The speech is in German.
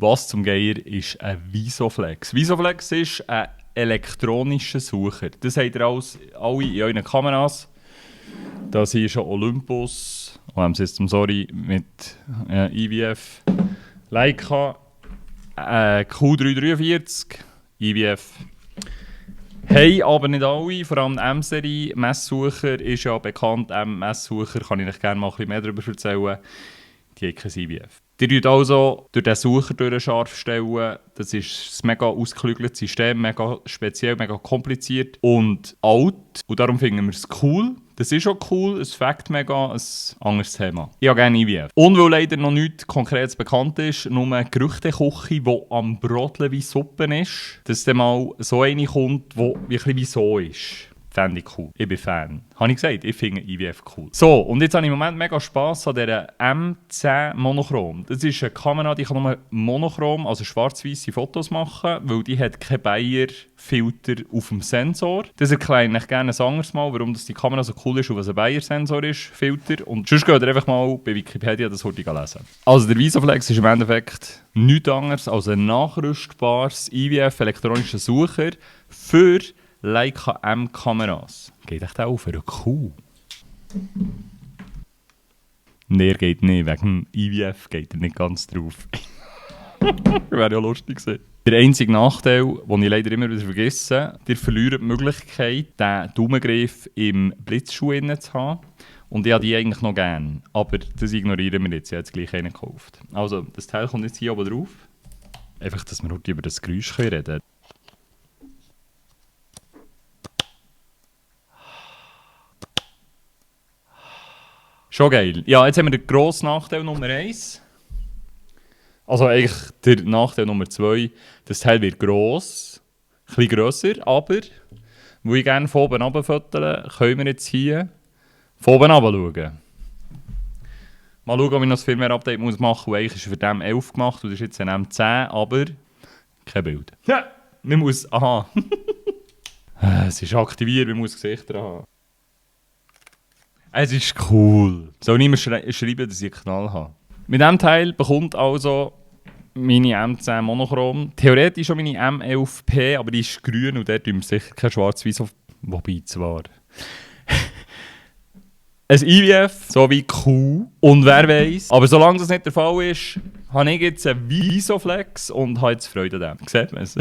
Was zum Geier ist ein Visoflex? Visoflex ist ein elektronischer Sucher. Das habt ihr alle in euren Kameras. Das hier ist schon Olympus, OM-System, sorry, mit IVF, Leica, Q343, IVF. Hey, aber nicht alle, vor allem M-Serie. Messsucher ist ja bekannt. Messsucher kann ich euch gerne mal ein bisschen mehr darüber erzählen. Die haben kein IVF. Die tut also durch den Sucher scharf stellen. Das ist ein mega ausgeklügeltes System, mega speziell, mega kompliziert und alt. Und darum finden wir es cool. Das ist auch cool, es fängt mega, ein anderes Thema. Ich habe gerne IVF. Und weil leider noch nichts Konkretes bekannt ist, nur eine Gerüchteküche, die am Brodeln wie Suppe ist, dass dann mal so eine kommt, die ein bisschen wie so ist. Fände ich cool. Ich bin Fan. Habe ich gesagt, ich finde IVF cool. So, und jetzt habe ich im Moment mega Spass an dieser M10 Monochrom. Das ist eine Kamera, die kann nur monochrom, also schwarz-weisse Fotos machen, weil die hat keinen Bayer-Filter auf dem Sensor. Das erkläre ich euch gerne ein anderes Mal, warum das die Kamera so cool ist und was ein Bayer-Sensor ist, Filter. Und sonst geht ihr einfach mal bei Wikipedia das heute lesen. Also der Visoflex ist im Endeffekt nichts anderes als ein nachrüstbares IVF-elektronischer Sucher für Leica M-Kameras. Geht echt auch für eine Kuh? Nee, geht nicht. Wegen dem IVF geht er nicht ganz drauf. Wäre ja lustig gewesen. Der einzige Nachteil, den ich leider immer wieder vergesse, ihr verliert die Möglichkeit, den Daumengriff im Blitzschuh zu haben. Und ich habe die eigentlich noch gerne. Aber das ignorieren wir jetzt. Ich habe jetzt gleich einen gekauft. Also, das Teil kommt jetzt hier oben drauf. Einfach, dass wir heute über das Geräusch reden können. Schon geil. Ja, jetzt haben wir den grossen Nachteil Nummer 1. Also eigentlich der Nachteil Nummer 2. Das Teil wird gross, ein bisschen grösser, aber wo ich gerne von oben runter fotografiere, können wir jetzt hier von oben runter schauen. Mal schauen, ob ich noch das Firmware-Update machen muss. Eigentlich ist für den 11 gemacht und das ist jetzt ein M10, aber kein Bild. Ja, man muss... Aha. Es ist aktiviert, man muss Gesichter haben. Es ist cool. Soll niemand schreiben, dass ich einen Knall habe. Mit diesem Teil bekommt also meine M10 Monochrom. Theoretisch schon meine M11P, aber die ist grün und dort tun wir sicher kein Schwarz-Weiß auf. Wobei zwar. Ein IVF, so wie Q. Und wer weiß. Aber solange das nicht der Fall ist, habe ich jetzt einen Visoflex und habe jetzt Freude an dem. Sieht man es?